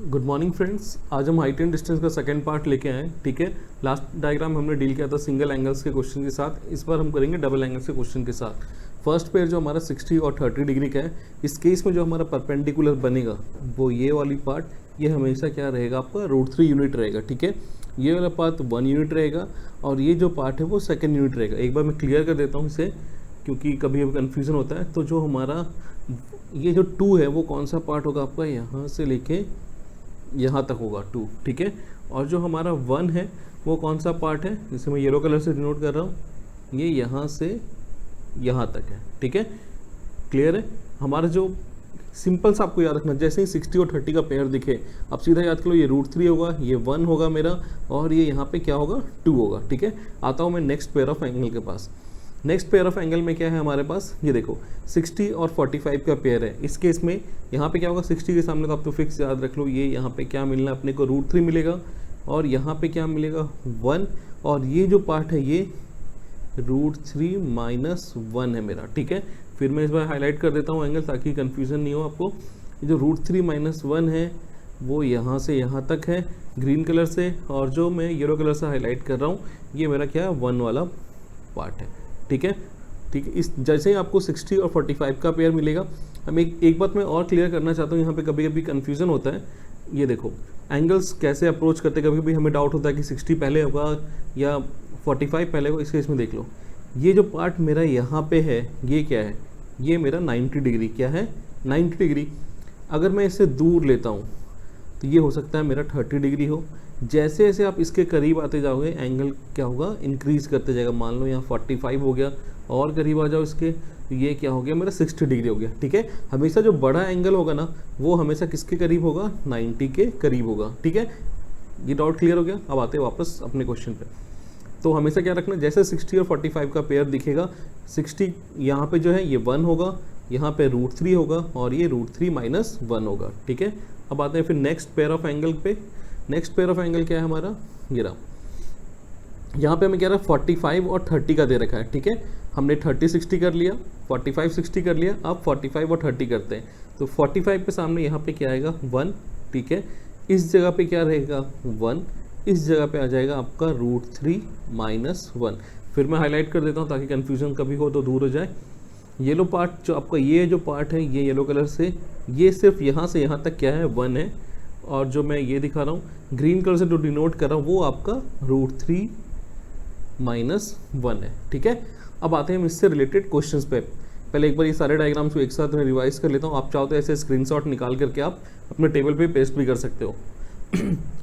Good morning friends. आज हम height and distance का सेकंड पार्ट लेके आए हैं। ठीक है, लास्ट डायग्राम हमने डील किया था सिंगल एंगल्स के क्वेश्चन के साथ। इस बार हम करेंगे डबल एंगल्स के क्वेश्चन के साथ। फर्स्ट पेयर जो हमारा 60 और 30 डिग्री का है, इस केस में जो हमारा परपेंडिकुलर बनेगा वो ये वाली पार्ट, ये हमेशा क्या रहेगा आपका √3 यूनिट रहेगा। ठीक है, ये वाला पार्ट 1 यूनिट रहेगा और ये जो पार्ट है वो 2 यूनिट रहेगा। एक बार मैं क्लियर कर देता हूँ इसे, क्योंकि कभी कभी कन्फ्यूज़न होता है। तो जो हमारा ये जो 2 है वो कौन सा पार्ट होगा आपका, यहाँ से लेके यहाँ तक होगा 2। ठीक है, और जो हमारा 1 है वो कौन सा पार्ट है, जिसे मैं येलो कलर से डिनोट कर रहा हूँ, ये यहाँ से यहाँ तक है। ठीक है, क्लियर है। हमारा जो सिंपल सा आपको याद रखना, जैसे ही 60 और 30 का पेयर दिखे आप सीधा याद करो, ये √3 होगा, ये 1 होगा मेरा, और ये यहाँ पे क्या होगा 2 होगा। ठीक है, आता हूँ मैं नेक्स्ट पेयर ऑफ एंगल के पास। नेक्स्ट पेयर ऑफ एंगल में क्या है हमारे पास, ये देखो 60 और 45 का पेयर है। इस केस में यहाँ पे क्या होगा, 60 के सामने तो आप तो फिक्स याद रख लो, ये यहाँ पे क्या मिलना है अपने को, √3 मिलेगा, और यहाँ पे क्या मिलेगा 1, और ये जो पार्ट है ये √3 - 1 है मेरा। ठीक है, फिर मैं इस बार हाईलाइट कर देता हूँ एंगल, ताकि कन्फ्यूज़न नहीं हो आपको। ये जो √3 - 1 है वो यहाँ से यहाँ तक है ग्रीन कलर से, और जो मैं येलो कलर से हाईलाइट कर रहा हूँ ये मेरा क्या है 1 वाला पार्ट है। ठीक है, ठीक है। इस जैसे ही आपको 60 और 45 का पेयर मिलेगा, हम एक बात मैं और क्लियर करना चाहता हूँ, यहाँ पे कभी कभी कन्फ्यूज़न होता है। ये देखो एंगल्स कैसे अप्रोच करते, कभी कभी हमें डाउट होता है कि 60 पहले होगा या 45 पहले होगा। इस केस में देख लो, ये जो पार्ट मेरा यहाँ पे है ये क्या है, ये मेरा 90 डिग्री, क्या है 90 डिग्री। अगर मैं इससे दूर लेता हूँ तो ये हो सकता है मेरा 30 डिग्री हो। जैसे जैसे आप इसके करीब आते जाओगे एंगल क्या होगा, इंक्रीज करते जाएगा। मान लो यहाँ 45 हो गया, और करीब आ जाओ इसके, तो ये क्या हो गया मेरा 60 डिग्री हो गया। ठीक है, हमेशा जो बड़ा एंगल होगा ना वो हमेशा किसके करीब होगा, 90 के करीब होगा। ठीक है, ये डाउट क्लियर हो गया। अब आते हैं वापस अपने क्वेश्चन पे। तो हमेशा क्या रखना, जैसे 60 और 45 का पेयर दिखेगा, 60 यहाँ पे जो है ये 1 होगा, यहाँ पे √3 होगा, और ये √3 - 1 होगा। ठीक है, अब आते हैं फिर नेक्स्ट पेयर ऑफ एंगल पे। नेक्स्ट पेयर ऑफ एंगल क्या है हमारा, ये रहा। यहाँ पे हमें कह रहा है 45 और 30 का दे रखा है। ठीक है, हमने 30 60 कर लिया, 45 60 कर लिया, अब 45 और 30 करते हैं। तो 45 के सामने यहाँ पे क्या आएगा 1। ठीक है, इस जगह पे क्या रहेगा 1, इस जगह पे आ जाएगा आपका √3 - 1। फिर मैं हाईलाइट कर देता हूँ ताकि कन्फ्यूजन कभी हो तो दूर हो जाए। येलो पार्ट जो आपका, ये जो पार्ट है ये येलो कलर से, ये सिर्फ यहाँ से यहाँ तक क्या है 1 है, और जो मैं ये दिखा रहा हूँ ग्रीन कलर से जो डिनोट कर रहा हूँ वो आपका √3 - 1 है। ठीक है, अब आते हैं हम इससे रिलेटेड क्वेश्चंस पे। पहले एक बार ये सारे डायग्राम्स को एक साथ मैं रिवाइज कर लेता हूँ। आप चाहो तो ऐसे स्क्रीनशॉट निकाल करके आप अपने टेबल पे पेस्ट भी कर सकते हो।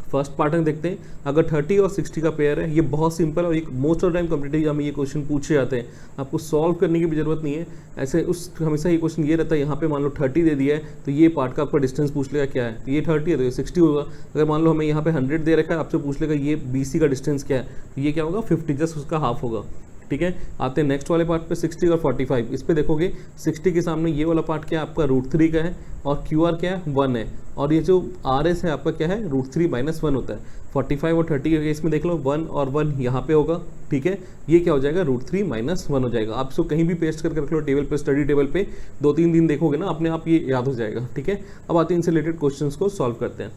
फर्स्ट पार्ट में देखते हैं, अगर 30 और 60 का पेयर है, ये बहुत सिंपल है और एक मोस्ट ऑफ टाइम कॉम्पिटिटिव में ये क्वेश्चन पूछे जाते हैं, आपको सॉल्व करने की भी जरूरत नहीं है। ऐसे उस हमेशा ये क्वेश्चन ये रहता है, यहाँ पे मान लो 30 दे दिया है तो ये पार्ट का आपका डिस्टेंस पूछ लेगा क्या है, तो ये 30 है तो ये 60 होगा। अगर मान लो हमें यहाँ पे 100 दे रखा है, आपसे पूछ लेगा ये BC का डिस्टेंस क्या है, तो ये क्या होगा 50, जस्ट उसका हाफ होगा। ठीक है, आते हैं नेक्स्ट वाले पार्ट पे 60 और 45। इस पे देखोगे 60 के सामने ये वाला पार्ट क्या है आपका √3 का है, और QR क्या है 1 है, और ये जो RS है आपका क्या है √3 - 1 होता है। 45 और 30 के केस में देख लो 1 और 1 यहाँ पे होगा। ठीक है, ये क्या हो जाएगा √3 - 1 हो जाएगा। आप इसको कहीं भी पेस्ट करके रख लो टेबल पे, स्टडी टेबल पे, 2-3 दिन देखोगे ना अपने आप ये याद हो जाएगा। ठीक है, अब आते हैं इनसे रिलेटेड क्वेश्चन को सॉल्व करते हैं।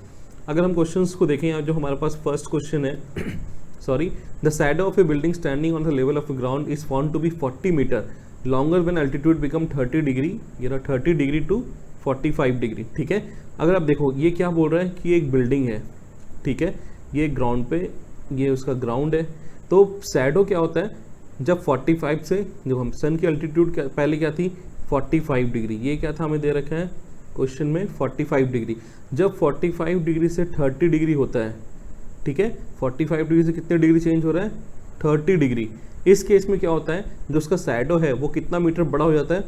अगर हम क्वेश्चन को देखें, यहाँ जो हमारे पास फर्स्ट क्वेश्चन है sorry, the shadow of a building standing on the level of the ground is found to be 40 meter longer when altitude become 30 degree, ये रहा 30 डिग्री to 45 डिग्री। ठीक है, अगर आप देखो ये क्या बोल रहा है कि एक बिल्डिंग है। ठीक है, ये ग्राउंड पे, ये उसका ग्राउंड है। तो शैडो क्या होता है, जब 45 से, जब हम सन की अल्टीट्यूड पहले क्या थी 45 डिग्री, ये क्या था हमें दे रखा है क्वेश्चन में 45 डिग्री। जब 45 डिग्री से 30 डिग्री होता है, ठीक है, 45 डिग्री से कितने डिग्री चेंज हो रहा है 30 डिग्री। इस केस में क्या होता है, जो उसका शैडो है वो कितना मीटर बड़ा हो जाता है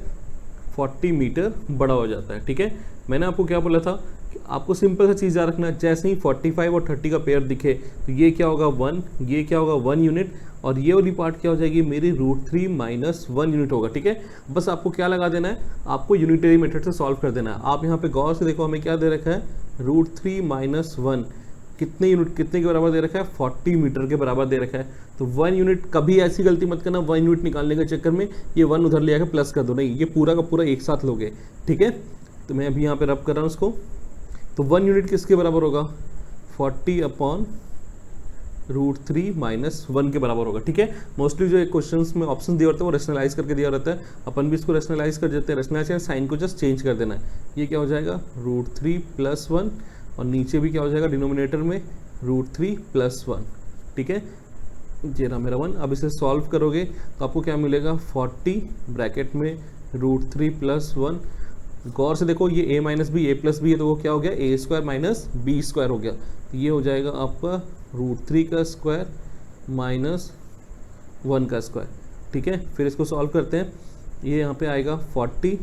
40 मीटर बड़ा हो जाता है। ठीक है, मैंने आपको क्या बोला था कि आपको सिंपल सा चीज़ याद रखना है, जैसे ही 45 और 30 का पेयर दिखे तो ये क्या होगा 1, ये क्या होगा 1 यूनिट, और ये वाली पार्ट क्या हो जाएगी मेरी √3 - 1 यूनिट होगा। ठीक है, बस आपको क्या लगा देना है, आपको यूनिटरी मेथड से सॉल्व कर देना है। आप यहाँ पे गौर से देखो हमें क्या दे रखा है √3 - 1, कितने यूनिट, कितने के बराबर दे रखा है 40 मीटर के बराबर दे रखा है। तो 1 यूनिट, कभी ऐसी गलती मत करना 1 यूनिट निकालने के चक्कर में ये 1 उधर ले आकर प्लस कर दो, नहीं, ये पूरा का पूरा एक साथ लोगे। ठीक है, तो मैं अभी यहाँ पे रब कर रहा हूँ उसको, तो 1 यूनिट किसके बराबर होगा, 40/√3 माइनस 1 के बराबर होगा। ठीक है, मोस्टली जो एक क्वेश्चंस में ऑप्शन दिया होता है वो रेशनलाइज करके दिया रहता है, अपन भी इसको रेशनलाइज कर देते हैं। रेशनलाइज साइन को जस्ट चेंज कर देना है। ये क्या हो जाएगा √3 + 1 और नीचे भी क्या हो जाएगा डिनोमिनेटर में √3 + 1। ठीक है, ये रहा मेरा 1। अब इसे सॉल्व करोगे तो आपको क्या मिलेगा 40 ब्रैकेट में √3 + 1। गौर से देखो ये a - b a + b है तो वो क्या हो गया a² - b² हो गया। तो ये हो जाएगा आपका √3 का स्क्वायर माइनस 1 का स्क्वायर। ठीक है, फिर इसको सॉल्व करते हैं। ये यहाँ पे आएगा 40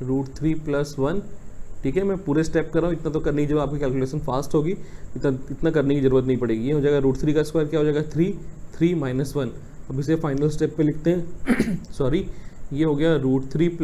√3 + 1। ठीक है, मैं पूरे स्टेप कर रहा हूँ, इतना तो करनी, जब आपकी कैलकुलेशन फास्ट होगी इतना करने की जरूरत नहीं पड़ेगी। ये हो जाएगा √3 का स्क्वायर क्या हो जाएगा 3 माइनस 1। अब इसे फाइनल स्टेप पे लिखते हैं सॉरी, ये हो गया √3 +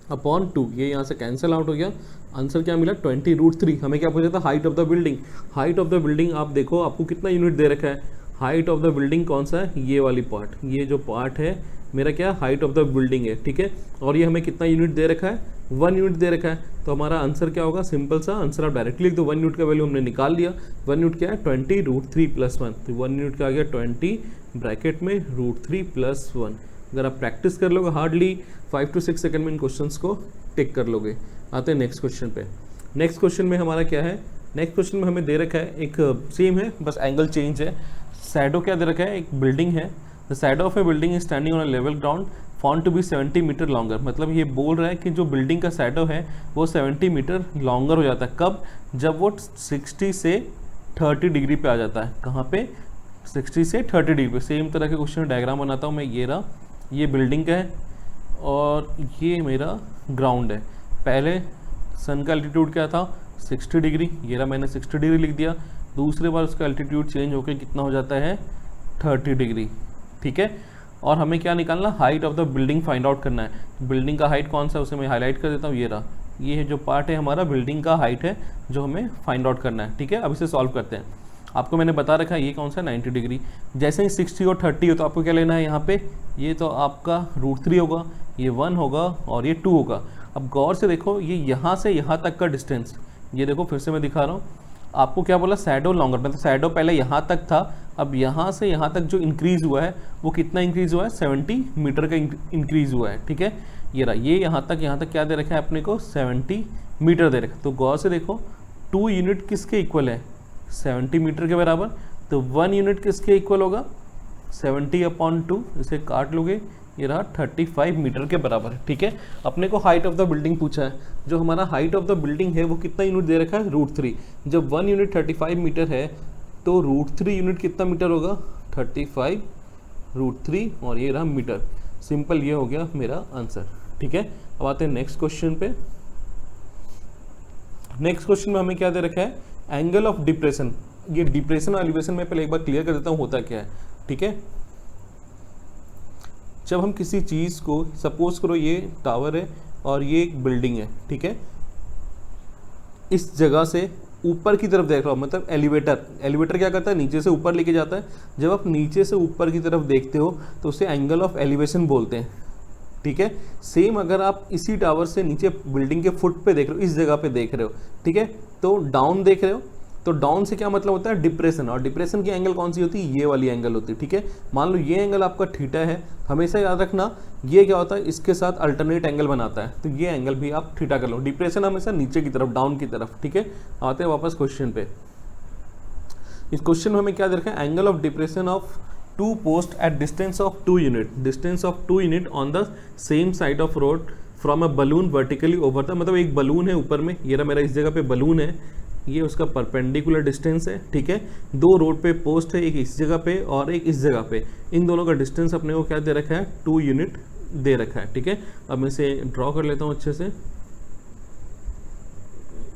1/2। ये यहाँ से कैंसिल आउट हो गया। आंसर क्या मिला 20 √3। हमें क्या पूछा था height of the building. Height of the building आप देखो आपको कितना यूनिट दे रखा है। हाइट ऑफ द बिल्डिंग कौन सा है, ये वाली पार्ट, ये जो पार्ट है मेरा क्या हाइट ऑफ द बिल्डिंग है। ठीक है, और ये हमें कितना यूनिट दे रखा है 1 यूनिट दे रखा है। तो हमारा आंसर क्या होगा, सिंपल सा आंसर आप डायरेक्टली लिख दो। 1 यूनिट का वैल्यू हमने निकाल लिया। 1 यूनिट क्या है 20 √3 + 1। तो 1 यूनिट का आ गया 20 ब्रैकेट में √3 + 1। अगर आप प्रैक्टिस कर लोगे हार्डली 5 to 6 सेकंड में इन क्वेश्चंस को टिक कर लोगे। आते हैं नेक्स्ट क्वेश्चन पे। नेक्स्ट क्वेश्चन में हमारा क्या है, नेक्स्ट क्वेश्चन में हमें दे रखा है एक सेम है बस एंगल चेंज है। शैडो क्या दे रखा है, एक बिल्डिंग है। The shadow of a building is standing on a level ground found to be 70 metre longer. मतलब ये बोल रहा है कि जो बिल्डिंग का शैडो है वो 70 मीटर लॉन्गर हो जाता है। कब, जब वो 60 से 30 डिग्री पे आ जाता है। कहाँ पे, 60 से 30 डिग्री पे। सेम तरह के क्वेश्चन डायग्राम बनाता हूँ मैं। ये रहा, ये बिल्डिंग का है और ये मेरा ग्राउंड है। पहले सन का एल्टीट्यूड क्या था 60 डिग्री, ये रहा मैंने 60 डिग्री लिख दिया। दूसरे बार उसका एल्टीट्यूड चेंज होकर कितना हो जाता है 30 डिग्री। ठीक है, और हमें क्या निकालना, height of the building find out करना है। बिल्डिंग का हाइट कौन सा है उसे मैं हाईलाइट कर देता हूँ। ये रहा, ये है जो पार्ट है हमारा बिल्डिंग का हाइट है जो हमें फाइंड आउट करना है। ठीक है, अब इसे सॉल्व करते हैं। आपको मैंने बता रखा है ये कौन सा 90 डिग्री। जैसे ही 60 और 30 हो तो आपको क्या लेना है यहाँ पे, ये तो आपका √3 होगा, ये 1 होगा और ये 2 होगा। अब गौर से देखो ये यहाँ से यहाँ तक का डिस्टेंस, ये देखो फिर से मैं दिखा रहा हूँ आपको। क्या बोला शैडो लॉन्गर, मतलब शैडो पहले यहाँ तक था, अब यहाँ से यहाँ तक जो इंक्रीज हुआ है वो कितना इंक्रीज हुआ है 70 मीटर का इंक्रीज हुआ है। ठीक है, ये रहा, ये यहाँ तक क्या दे रखा है अपने को 70 मीटर दे रखा है। तो गौर से देखो 2 यूनिट किसके इक्वल है 70 मीटर के बराबर। तो 1 यूनिट किसके इक्वल होगा 70/2। इसे काट लोगे, ये रहा 35 मीटर के बराबर है। ठीक है, अपने को हाइट ऑफ द बिल्डिंग पूछा है। जो हमारा हाइट ऑफ द बिल्डिंग है वो कितना यूनिट दे रखा है √3। जब 1 यूनिट 35 मीटर है तो √3 यूनिट कितना मीटर होगा 35 √3 और ये रहा मीटर। सिंपल, ये हो गया मेरा आंसर। ठीक है, अब आते हैं नेक्स्ट क्वेश्चन पे। नेक्स्ट क्वेश्चन में हमें क्या दे रखा है, एंगल ऑफ डिप्रेशन। ये डिप्रेशन और एलिवेशन में पहले एक बार क्लियर कर देता हूँ होता क्या है। ठीक है, जब हम किसी चीज़ को, सपोज करो ये टावर है और ये एक बिल्डिंग है। ठीक है, इस जगह से ऊपर की तरफ देख रहा हूँ, मतलब एलिवेटर क्या करता है नीचे से ऊपर लेके जाता है। जब आप नीचे से ऊपर की तरफ देखते हो तो उसे एंगल ऑफ एलिवेशन बोलते हैं। ठीक है, सेम अगर आप इसी टावर से नीचे बिल्डिंग के फुट पे देख रहे हो, इस जगह पे देख रहे हो, ठीक है, तो डाउन देख रहे हो, तो डाउन से क्या मतलब होता है डिप्रेशन। और डिप्रेशन की एंगल कौन सी होती है, ये वाली एंगल होती है। ठीक है, मान लो ये एंगल आपका थीटा है, हमेशा याद रखना ये क्या होता है इसके साथ अल्टरनेट एंगल बनाता है, तो ये एंगल भी आप थीटा कर लो। डिप्रेशन हमेशा नीचे की तरफ, डाउन की तरफ। ठीक है, आते हैं वापस क्वेश्चन पे। इस क्वेश्चन में हमें क्या दे रखा है, angle of depression of 2 post at distance of 2 unit, distance of 2 unit on the same side of road from a balloon vertically over the, मतलब एक बलून है ऊपर में, ये रहा मेरा इस जगह पे बलून है, ये उसका परपेंडिकुलर डिस्टेंस है। ठीक है, 2 रोड पे पोस्ट है, एक इस जगह पे और एक इस जगह पे। इन दोनों का डिस्टेंस अपने को क्या दे रखा है 2 यूनिट दे रखा है। ठीक है, अब मैं इसे ड्रॉ कर लेता हूँ अच्छे से।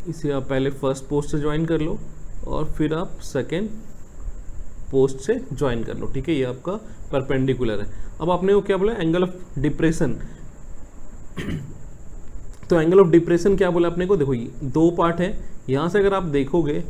इसे आप पहले फर्स्ट पोस्ट से ज्वाइन कर लो और फिर आप सेकेंड पोस्ट से ज्वाइन कर लो। ठीक है, ये आपका परपेंडिकुलर है। अब आपने को क्या बोला एंगल ऑफ डिप्रेशन। तो एंगल ऑफ डिप्रेशन क्या बोला अपने को, देखो ये 2 पार्ट है। यहाँ से अगर आप देखोगे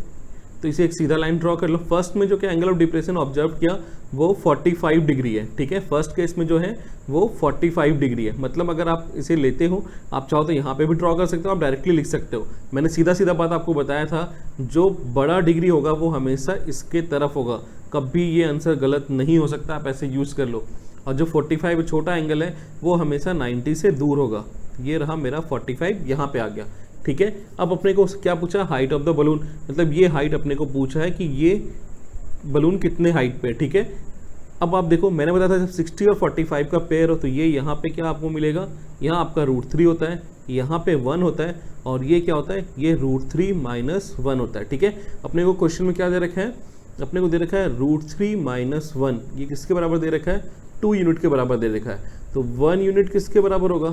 तो इसे एक सीधा लाइन ड्रॉ कर लो। फर्स्ट में जो कि एंगल ऑफ डिप्रेशन ऑब्जर्व किया वो 45 डिग्री है, ठीक है। फर्स्ट केस में जो है वो 45 डिग्री है। मतलब अगर आप इसे लेते हो, आप चाहो तो यहाँ पे भी ड्रॉ कर सकते हो, आप डायरेक्टली लिख सकते हो। मैंने सीधा सीधा बात आपको बताया था, जो बड़ा डिग्री होगा वो हमेशा इसके तरफ होगा, कभी ये आंसर गलत नहीं हो सकता, आप ऐसे यूज़ कर लो। और जो 45 छोटा एंगल है वो हमेशा 90 से दूर होगा। ये रहा मेरा 45, यहाँ पे आ गया, ठीक है। अब अपने को क्या पूछा, हाइट ऑफ द बलून, मतलब ये हाइट अपने को पूछा है कि ये बलून कितने हाइट पे है, ठीक है। अब आप देखो, मैंने बताया था जब 60 और 45 का पेयर हो तो ये यहाँ पे क्या आपको मिलेगा, यहाँ आपका √3 होता है, यहाँ पे 1 होता है, और ये क्या होता है, ये √3 - 1 होता है, ठीक है। अपने को क्वेश्चन में क्या दे रखा है, अपने को दे रखा है √3 - 1, ये किसके बराबर दे रखा है, 2 यूनिट के बराबर दे रखा है। तो 1 यूनिट किसके बराबर होगा,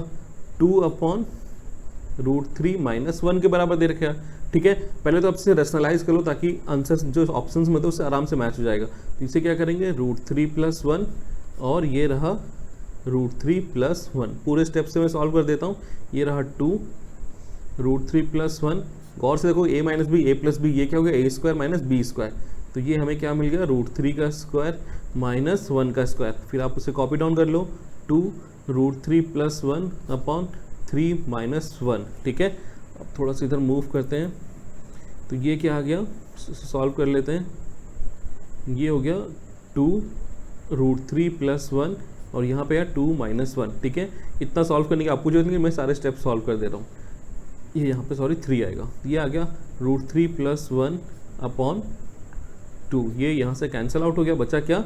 2/√3 - 1 के बराबर दे रखा है, ठीक है। पहले तो आप इसे रैशनलाइज कर लो ताकि आंसर जो ऑप्शंस में तो उससे आराम से मैच हो जाएगा। तो इसे क्या करेंगे, √3 + 1, और ये रहा √3 + 1। पूरे स्टेप से मैं सॉल्व कर देता हूँ। ये रहा 2 √3 + 1। गौर से देखो, a - b, a + b, ये क्या हो गया, a² - b²। तो ये हमें क्या मिल गया, √3 का स्क्वायर - 1 का स्क्वायर। फिर आप उसे कॉपी डाउन कर लो, 2 √3 + 1/3 - 1, ठीक है। अब थोड़ा सा इधर मूव करते हैं, तो ये क्या आ गया, सॉल्व कर लेते हैं। ये हो गया 2 √3 + 1, और यहाँ पे है 2 - 1, ठीक है। इतना सॉल्व करने की आपको जरूरत नहीं, मैं सारे स्टेप सॉल्व कर दे रहा हूँ। ये यहाँ पे 3 आएगा, ये आ गया √3 + 1/2। ये यहाँ से कैंसिल आउट हो गया, बचा क्या,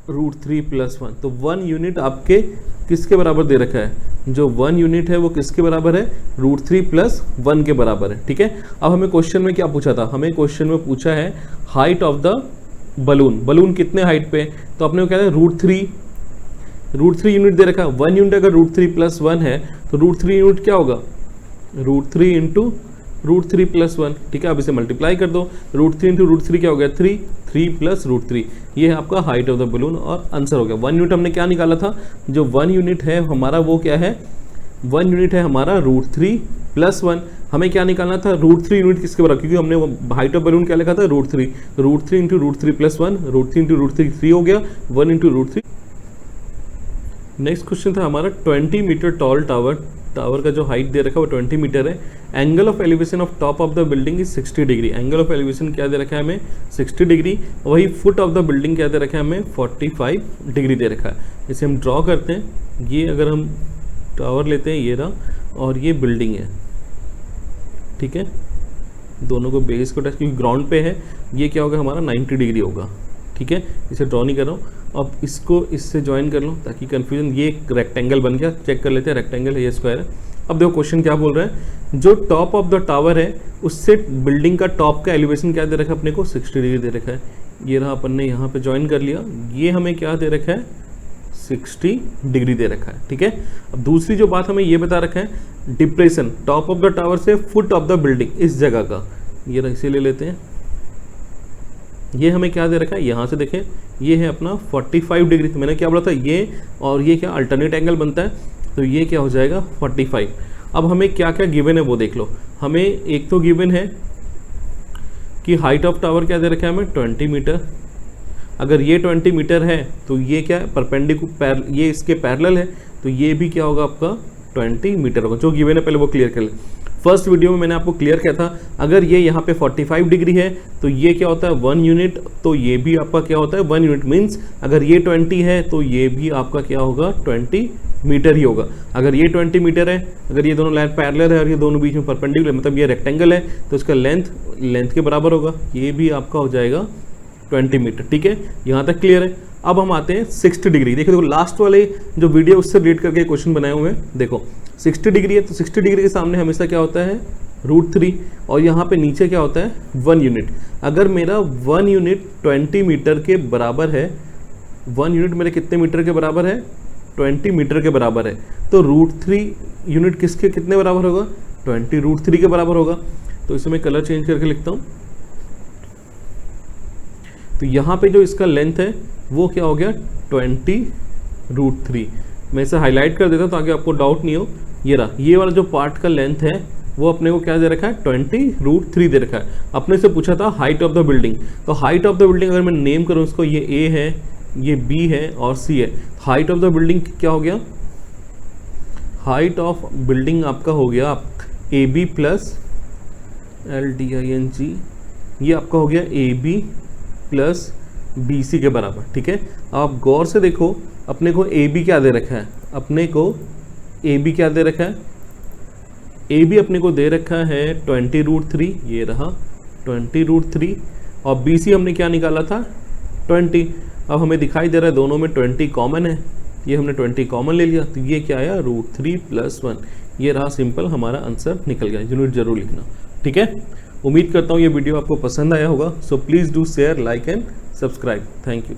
√3 + 1। तो 1 यूनिट आपके किसके बराबर दे रखा है, जो 1 यूनिट है वो किसके बराबर है, √3 + 1 के बराबर है, ठीक है। अब हमें क्वेश्चन में क्या पूछा था, हमें क्वेश्चन में पूछा है height of the balloon, balloon कितने हाइट पे, तो अपने को क्या है, √3 यूनिट दे रखा है। 1 यूनिट अगर √3 + 1 है तो √3 यूनिट क्या होगा, √3 × √3 + 1, ठीक है। अब इसे मल्टीप्लाई कर दो, √3 × √3 क्या हो गया, 3 + √3। ये है आपका हाइट ऑफ द बलून, और आंसर हो गया। 1 यूनिट हमने क्या निकाला था, जो 1 यूनिट है हमारा वो क्या है, 1 यूनिट है हमारा √3 + 1। हमें क्या निकालना था, √3 यूनिट किसके बराबर, क्योंकि हमने वो हाइट ऑफ बलून क्या लिखा था, √3 × √3 + 1, √3 × √3 3 हो गया, 1 × √3। नेक्स्ट क्वेश्चन था हमारा 20 मीटर टॉल टावर का जो हाइट दे रखा है वो 20 मीटर है। Angle of elevation of top of the building is 60 degree. Angle of elevation क्या दे रखा है हमें, 60 डिग्री। वही फुट ऑफ द बिल्डिंग क्या दे रखा है हमें, 45 डिग्री दे रखा है। इसे हम ड्रॉ करते हैं। ये अगर हम टावर लेते हैं, ये रहा, और ये बिल्डिंग है, ठीक है। दोनों को बेस को टच, क्योंकि ग्राउंड पे है, ये क्या होगा हमारा 90 डिग्री होगा, ठीक है। इसे ड्रॉ नहीं कर रहा हूँ। अब इसको इससे ज्वाइन कर लो ताकि कंफ्यूजन, ये एक रेक्टेंगल बन गया, चेक कर लेते हैं, रेक्टेंगल है, ये स्क्वायर है। अब देखो क्वेश्चन क्या बोल रहा है, जो टॉप ऑफ द टावर है उससे बिल्डिंग का टॉप का एलिवेशन क्या दे रखा है अपने को, 60 डिग्री दे रखा है। ये रहा, अपन ने यहाँ पे ज्वाइन कर लिया। ये हमें क्या दे रखा है, 60 डिग्री दे रखा है, ठीक है। अब दूसरी जो बात हमें ये बता रखा है, depression top of the tower से फुट ऑफ द बिल्डिंग, इस जगह का, ये इसे ले लेते हैं। ये हमें क्या दे रखा है, यहाँ से देखें, ये है अपना 45 डिग्री। तो मैंने क्या बोला था, ये और ये क्या अल्टरनेट एंगल बनता है, तो ये क्या हो जाएगा 45। अब हमें क्या क्या गिवन है वो देख लो। हमें एक तो गिवन है कि हाइट ऑफ टावर क्या दे रखा है हमें, 20 मीटर। अगर ये 20 मीटर है तो ये क्या है, परपेंडिकुलर, ये इसके पैरेलल है, तो ये भी क्या होगा आपका 20 मीटर होगा। जो गिवन है पहले वो क्लियर कर ले। फर्स्ट वीडियो में मैंने आपको क्लियर किया था, अगर ये यहाँ पे 45 डिग्री है तो ये क्या होता है 1 यूनिट, तो ये भी आपका क्या होता है 1 यूनिट। मीन्स अगर ये 20 है तो ये भी आपका क्या होगा 20 मीटर ही होगा। अगर ये 20 मीटर है, अगर ये दोनों लाइन पैरेलल है और ये दोनों बीच में परपेंडिकुलर, मतलब ये रेक्टेंगल है, तो इसका लेंथ के बराबर होगा, ये भी आपका हो जाएगा 20 मीटर, ठीक है। यहाँ तक क्लियर है। अब हम आते हैं 60 डिग्री। देखो लास्ट वाले जो वीडियो उससे रिलेट करके क्वेश्चन बनाए हुए हैं। देखो 60 डिग्री है, तो 60 डिग्री के सामने हमेशा क्या होता है √3, और यहाँ पे नीचे क्या होता है 1 यूनिट। अगर मेरा 1 यूनिट 20 मीटर के बराबर है, 1 यूनिट मेरे कितने मीटर के बराबर है, 20 मीटर के बराबर है, तो √3 यूनिट किसके कितने बराबर होगा, 20 √3 के बराबर होगा। तो इसे मैं कलर चेंज करके लिखता हूँ। तो यहाँ पे जो इसका लेंथ है वो क्या हो गया 20 √3। मैं इसे हाईलाइट कर देता हूँ ताकि आपको डाउट नहीं हो। ये रहा, ये वाला जो पार्ट का लेंथ है वो अपने को क्या दे रखा है 20√3 दे रखा है। अपने से पूछा था हाइट ऑफ द बिल्डिंग, तो हाइट ऑफ द बिल्डिंग अगर मैं नेम करूँ उसको, ये ए है, ये बी है और सी है। हाइट ऑफ द बिल्डिंग क्या हो गया, हाइट ऑफ बिल्डिंग आपका हो गया ए बी प्लस LDING, ये आपका हो गया A B plus B C के बराबर, ठीक है। आप गौर से देखो अपने को ए बी क्या दे रखा है, अपने को ए बी क्या दे रखा है, ए बी अपने को दे रखा है 20√3, ये रहा 20√3, और बी सी हमने क्या निकाला था 20। अब हमें दिखाई दे रहा है दोनों में 20 कॉमन है, ये हमने 20 कॉमन ले लिया, तो ये क्या आया √3 + 1, ये रहा सिंपल हमारा आंसर निकल गया। यूनिट जरूर लिखना, ठीक है। उम्मीद करता हूँ ये वीडियो आपको पसंद आया होगा। So please do share, like and subscribe. Thank you.